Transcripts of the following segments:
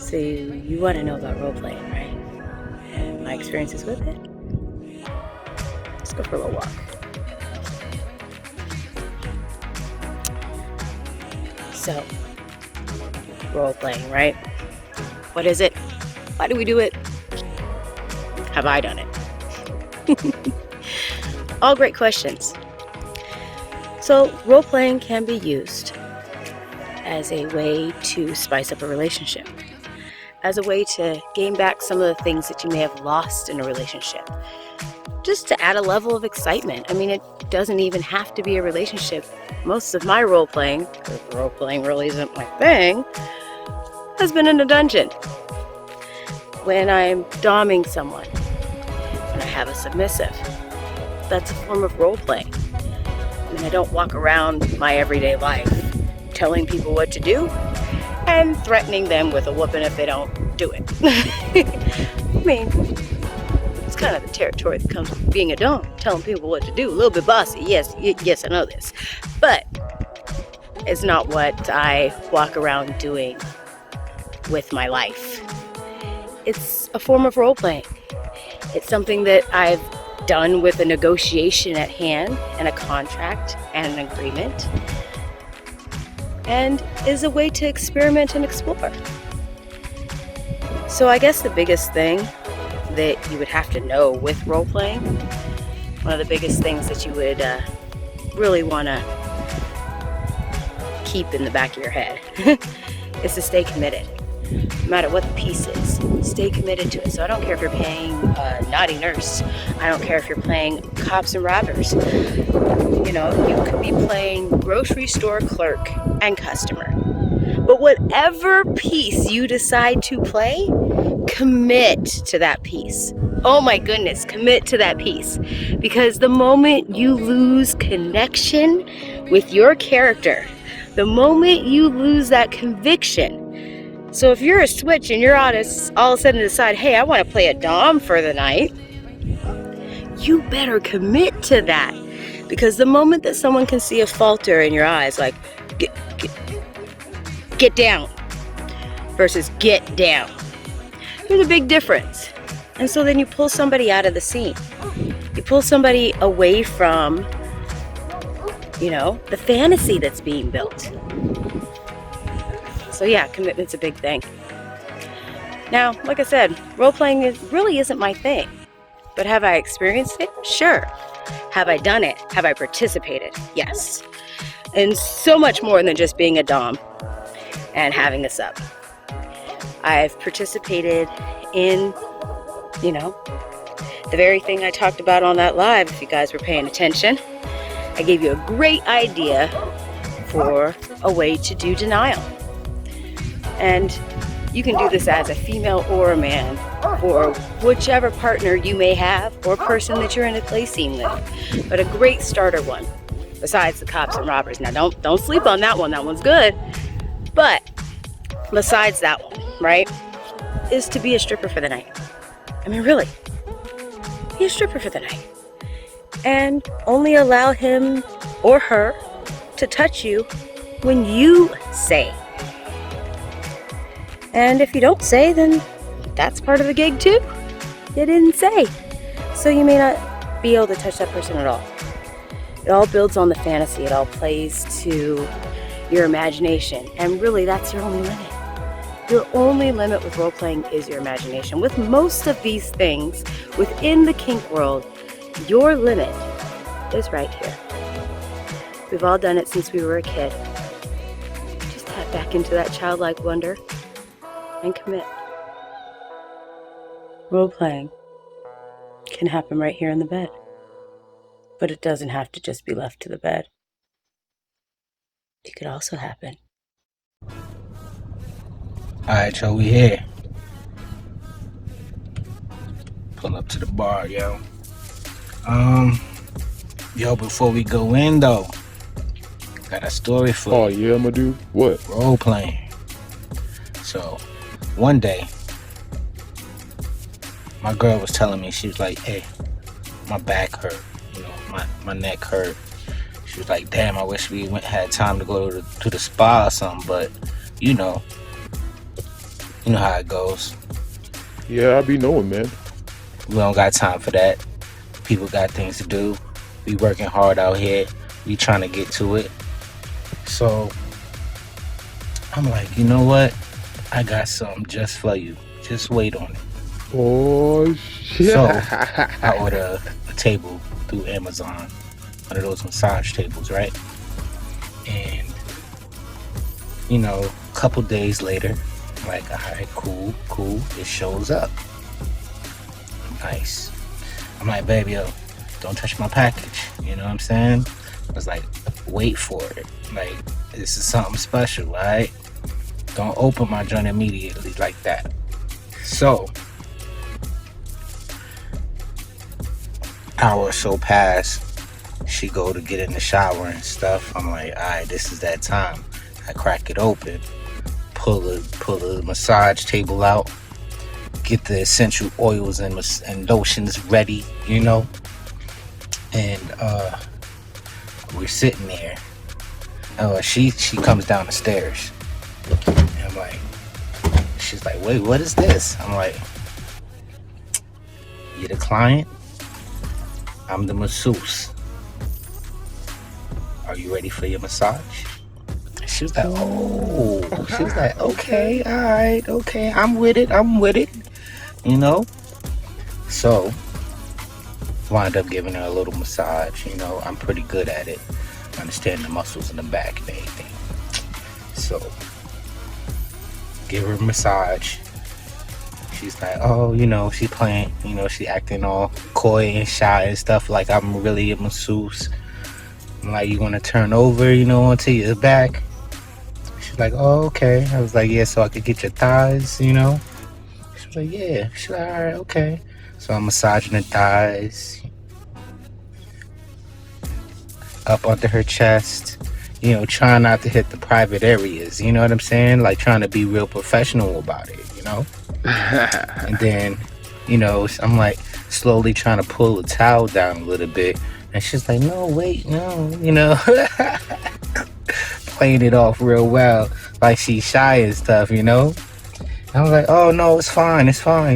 So you want to know about role-playing, right? And my experiences with it? Let's go for a little walk. So, role-playing, right? What is it? Why do we do it? Have I done it? All great questions. So, role-playing can be used as a way to spice up a relationship, as a way to gain back some of the things that you may have lost in a relationship, just to add a level of excitement. I mean, it doesn't even have to be a relationship. Most of my role-playing, because role-playing really isn't my thing, has been in a dungeon. When I'm doming someone, when I have a submissive, that's a form of role-playing. I mean, I don't walk around my everyday life telling people what to do and threatening them with a whooping if they don't do it. I mean, it's kind of the territory that comes with being a dom, telling people what to do. A little bit bossy, yes, I know this. But it's not what I walk around doing with my life. It's a form of role-playing. It's something that I've done with a negotiation at hand and a contract and an agreement, and is a way to experiment and explore. So I guess the biggest thing that you would have to know with role-playing, one of the biggest things that you would really want to keep in the back of your head is to stay committed. No matter what the piece is, stay committed to it. So I don't care if you're playing naughty nurse. I don't care if you're playing cops and robbers. You know, you could be playing grocery store clerk and customer. But whatever piece you decide to play, commit to that piece. Oh my goodness, commit to that piece. Because the moment you lose connection with your character, the moment you lose that conviction. So if you're a switch and you're all of a sudden decide, hey, I want to play a dom for the night, you better commit to that. Because the moment that someone can see a falter in your eyes, like, get down versus get down, there's a big difference. And so then you pull somebody out of the scene. You pull somebody away from, you know, the fantasy that's being built. So yeah, commitment's a big thing. Now, like I said, role-playing really isn't my thing. But have I experienced it? Sure. Have I done it? Have I participated? Yes. And so much more than just being a dom and having a sub. I've participated in, you know, the very thing I talked about on that live, if you guys were paying attention. I gave you a great idea for a way to do denial. And you can do this as a female or a man, or whichever partner you may have, or person that you're in a play scene with. But a great starter one, besides the cops and robbers. Now don't sleep on that one. That one's good. But besides that one, right, is to be a stripper for the night. I mean, really, be a stripper for the night. And only allow him or her to touch you when you say. And if you don't say, then that's part of the gig too. You didn't say. So you may not be able to touch that person at all. It all builds on the fantasy. It all plays to your imagination. And really, that's your only limit. Your only limit with role-playing is your imagination. With most of these things within the kink world, your limit is right here. We've all done it since we were a kid. Just tap back into that childlike wonder and commit. Role-playing can happen right here in the bed. But it doesn't have to just be left to the bed. It could also happen. Alright, yo, we here. Pull up to the bar, yo. Yo, before we go in, though, got a story for you. Oh, yeah, my dude? What? Role-playing. So, one day, my girl was telling me, she was like, hey, my back hurt, you know, my neck hurt. She was like, damn, I wish we had time to go to the spa or something, but, you know, You know how it goes. Yeah, I be knowing, man. We don't got time for that. People got things to do. We working hard out here. We trying to get to it. So I'm like, you know what? I got something just for you. Just wait on it. Oh, shit. So I order a table through Amazon, one of those massage tables, right? And you know, a couple days later, I'm like, all right, cool. It shows up. Nice. I'm like, baby, yo, don't touch my package. You know what I'm saying? I was like, wait for it. Like, this is something special, right? Don't open my joint immediately like that. So, hour or so pass. She go to get in the shower and stuff. I'm like, all right, this is that time. I crack it open, pull the massage table out, get the essential oils and lotions ready, you know. And we're sitting there. She comes down the stairs. And I'm like, she's like, wait, what is this? I'm like, you're the client, I'm the masseuse. Are you ready for your massage? She was like, oh. She was like, okay, all right, okay, I'm with it, you know. So wound up giving her a little massage. You know, I'm pretty good at it. I understand the muscles in the back and everything. So give her a massage. She's like, oh, you know, she playing, you know, she acting all coy and shy and stuff like I'm really a masseuse. I'm like, you want to turn over, you know, onto your back? She's like, oh, okay. I was like, yeah, so I could get your thighs, you know? She was like, yeah. She's like, all right, okay. So I'm massaging her thighs, up under her chest, you know, trying not to hit the private areas, you know what I'm saying? Like trying to be real professional about it, you know? And then, you know, I'm like slowly trying to pull the towel down a little bit. And she's like, no, wait, no, you know, playing it off real well, like she's shy and stuff, you know. And I was like, oh no, it's fine,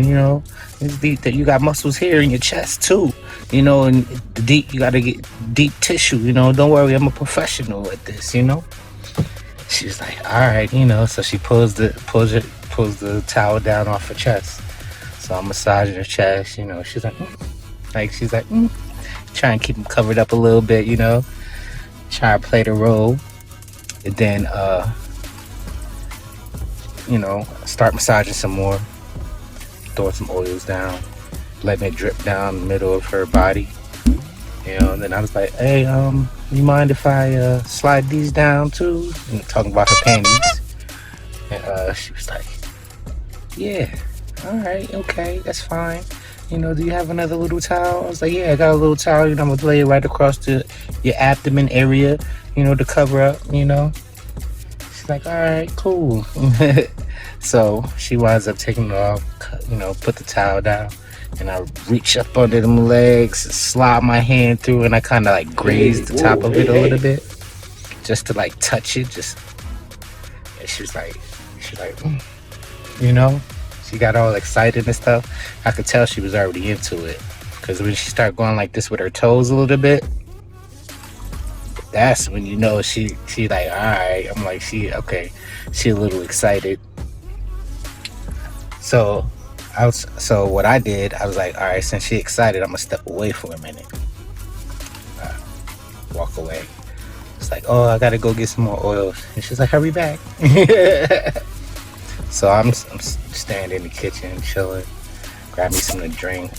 you know. It's deep that you got muscles here in your chest too, you know, and the deep, you gotta get deep tissue, you know. Don't worry, I'm a professional at this, you know. She's like, all right, you know. So she pulls the towel down off her chest. So I'm massaging her chest, you know. She's like, try and keep them covered up a little bit, you know. Try to play the role. And then, you know, start massaging some more. Throw some oils down. Letting it drip down the middle of her body. You know, and then I was like, hey, you mind if I slide these down too? And talking about her panties. And she was like, yeah, all right, okay, that's fine. You know, do you have another little towel? I was like, yeah, I got a little towel. You know, I'm gonna lay it right across your abdomen area, you know, to cover up, you know. She's like, all right, cool. So she winds up taking it off, you know, put the towel down, and I reach up under them legs, slide my hand through, and I kind of like graze the top of it a little bit, just to like touch it. And she's like, you know. She got all excited and stuff. I could tell she was already into it. Because when she started going like this with her toes a little bit, that's when you know she like, all right. I'm like, she a little excited. So what I did, I was like, all right, since she excited, I'm going to step away for a minute. Walk away. It's like, oh, I got to go get some more oils. And she's like, hurry back. So I'm standing in the kitchen chilling, grab me something to drink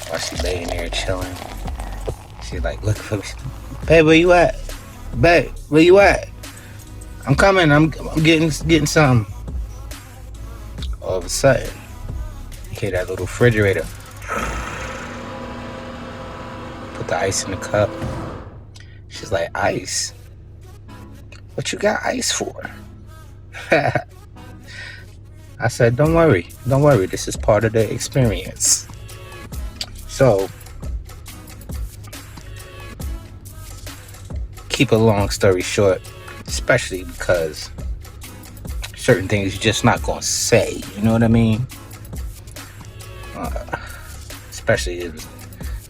while she laying there chilling. She like looking for me. Babe, where you at? Babe, where you at? I'm coming. I'm getting something. All of a sudden, you hear that little refrigerator. Put the ice in the cup. She's like, ice? What you got ice for? I said, don't worry, this is part of the experience. So, keep a long story short, especially because certain things you're just not gonna say. You know what I mean? Especially if,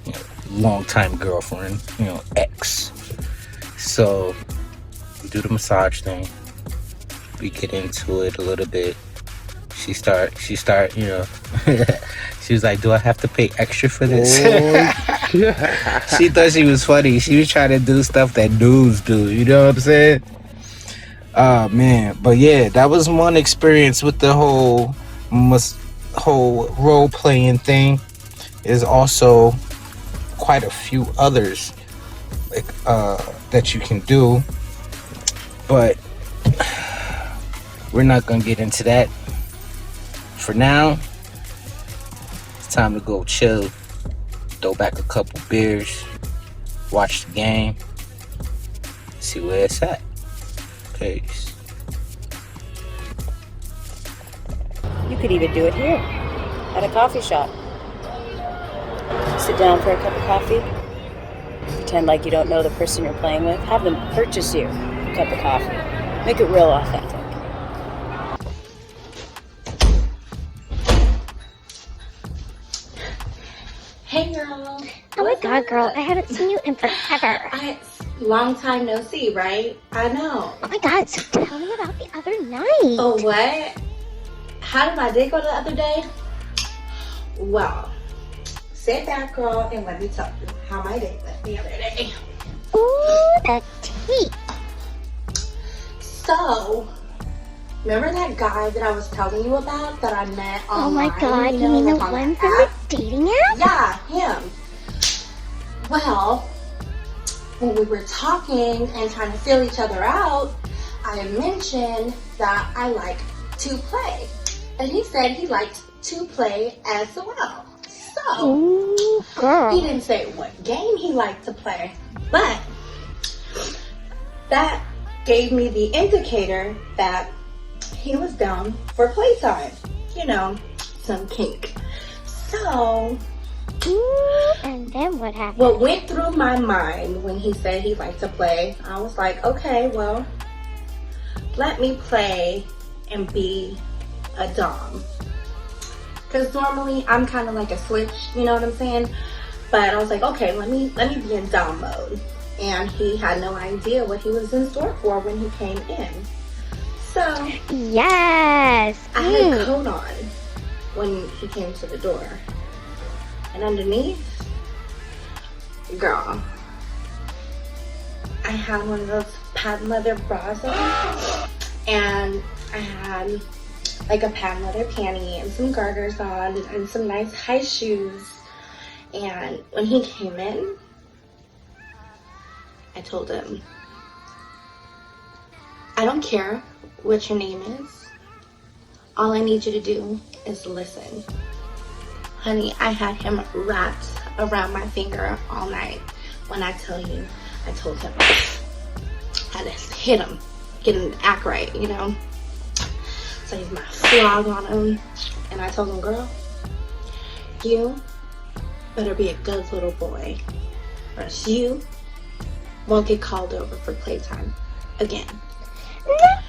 you know, long-time girlfriend, you know, ex. So we do the massage thing. We get into it a little bit. She start, you know. She was like, "Do I have to pay extra for this?" Oh, shit. She thought she was funny. She was trying to do stuff that dudes do. You know what I'm saying? Oh man, but yeah, that was one experience with the whole role playing thing. There's also quite a few others like that you can do, but we're not gonna get into that for now. It's time to go chill, throw back a couple beers, watch the game, see where it's at. Peace. You could even do it here, at a coffee shop. Sit down for a cup of coffee, pretend like you don't know the person you're playing with, have them purchase you a cup of coffee. Make it real authentic. Hey girl. Oh my god, girl, I haven't seen you in forever. Long time no see, right? I know. Oh my god, so tell me about the other night. Oh, what? How did my day go the other day? Well, sit back, girl, and let me tell you how my day went the other day. Ooh, the tea. So, remember that guy that I was telling you about that I met online? Oh my god, you mean the one from the dating app? Yeah, him. Well, when we were talking and trying to feel each other out, I mentioned that I like to play. And he said he liked to play as well. So, Ooh, girl. he didn't say what game he liked to play, but that gave me the indicator that he was down for playtime. You know, some kink. So, Ooh, and then what happened? what went through my mind when he said he liked to play, I was like, okay, well, let me play and be a dom. Because normally I'm kind of like a switch, you know what I'm saying? But I was like, okay, let me be in dom mode. And he had no idea what he was in store for when he came in. So, Yes. I had a coat on when he came to the door. And underneath, girl, I had one of those patent leather bras on, and I had like a patent leather panty and some garters on and some nice high shoes. And when he came in, I told him, I don't care what your name is. All I need you to do is listen. Honey, I had him wrapped around my finger all night. When I tell you, I told him I had to hit him, get him to act right, you know? So I used my flog on him, and I told him, girl, you better be a good little boy, or else you won't get called over for playtime again.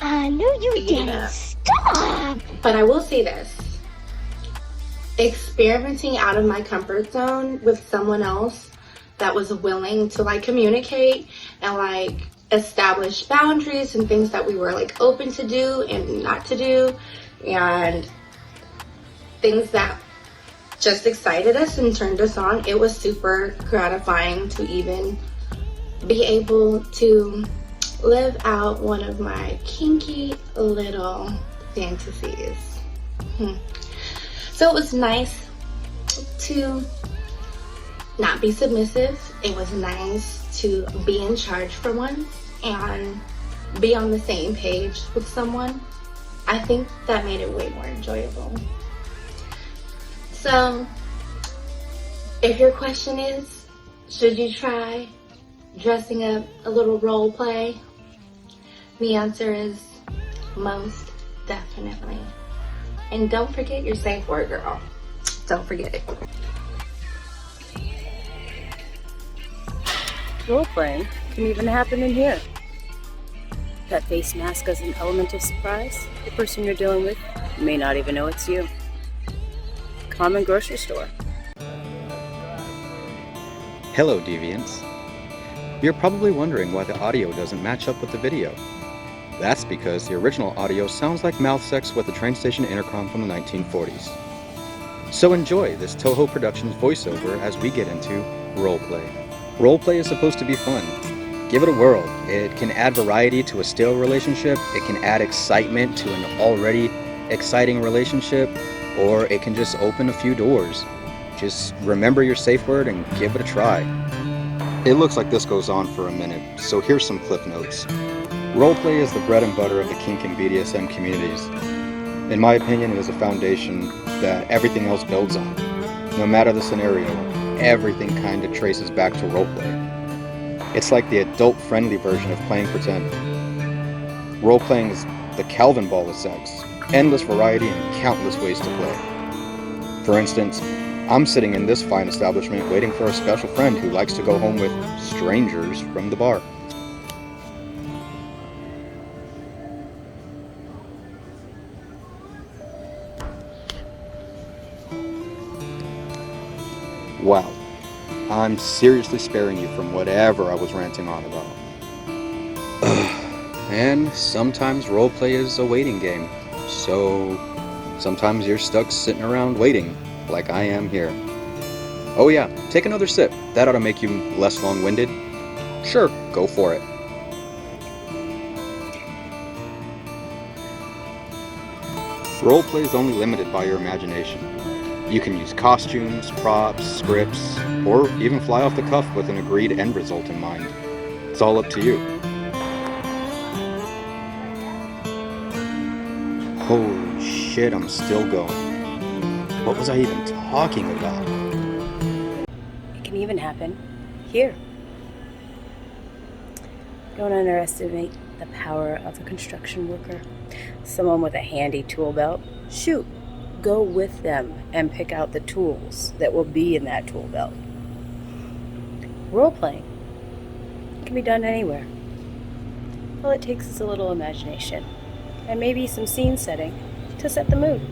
No, you didn't. Yeah. Stop. But I will say this. Experimenting out of my comfort zone with someone else that was willing to like communicate and like establish boundaries and things that we were like open to do and not to do, and things that just excited us and turned us on. It was super gratifying to even be able to live out one of my kinky little fantasies. So it was nice to not be submissive. It was nice to be in charge for once and be on the same page with someone. I think that made it way more enjoyable. So if your question is, should you try dressing up a little role play? The answer is most definitely. And don't forget your safe word, girl. Don't forget it. Role playing can even happen in here. That face mask as an element of surprise. The person you're dealing with may not even know it's you. Common grocery store. Hello, Deviants. You're probably wondering why the audio doesn't match up with the video. That's because the original audio sounds like mouth sex with a train station intercom from the 1940s. So enjoy this Toho Productions voiceover as we get into roleplay. Roleplay is supposed to be fun. Give it a whirl. It can add variety to a stale relationship, it can add excitement to an already exciting relationship, or it can just open a few doors. Just remember your safe word and give it a try. It looks like this goes on for a minute, so here's some cliff notes. Roleplay is the bread and butter of the kink and BDSM communities. In my opinion, it is a foundation that everything else builds on. No matter the scenario, everything kind of traces back to roleplay. It's like the adult-friendly version of playing pretend. Role-playing is the Calvin ball of sex. Endless variety and countless ways to play. For instance, I'm sitting in this fine establishment waiting for a special friend who likes to go home with strangers from the bar. Wow. I'm seriously sparing you from whatever I was ranting on about. And sometimes roleplay is a waiting game, so sometimes you're stuck sitting around waiting, like I am here. Oh yeah, take another sip. That ought to make you less long-winded. Sure, go for it. Roleplay is only limited by your imagination. You can use costumes, props, scripts, or even fly off the cuff with an agreed end result in mind. It's all up to you. Holy shit, I'm still going. What was I even talking about? It can even happen here. Don't underestimate the power of a construction worker. Someone with a handy tool belt. Shoot. Go with them and pick out the tools that will be in that tool belt. Role-playing can be done anywhere. All it takes is a little imagination and maybe some scene setting to set the mood.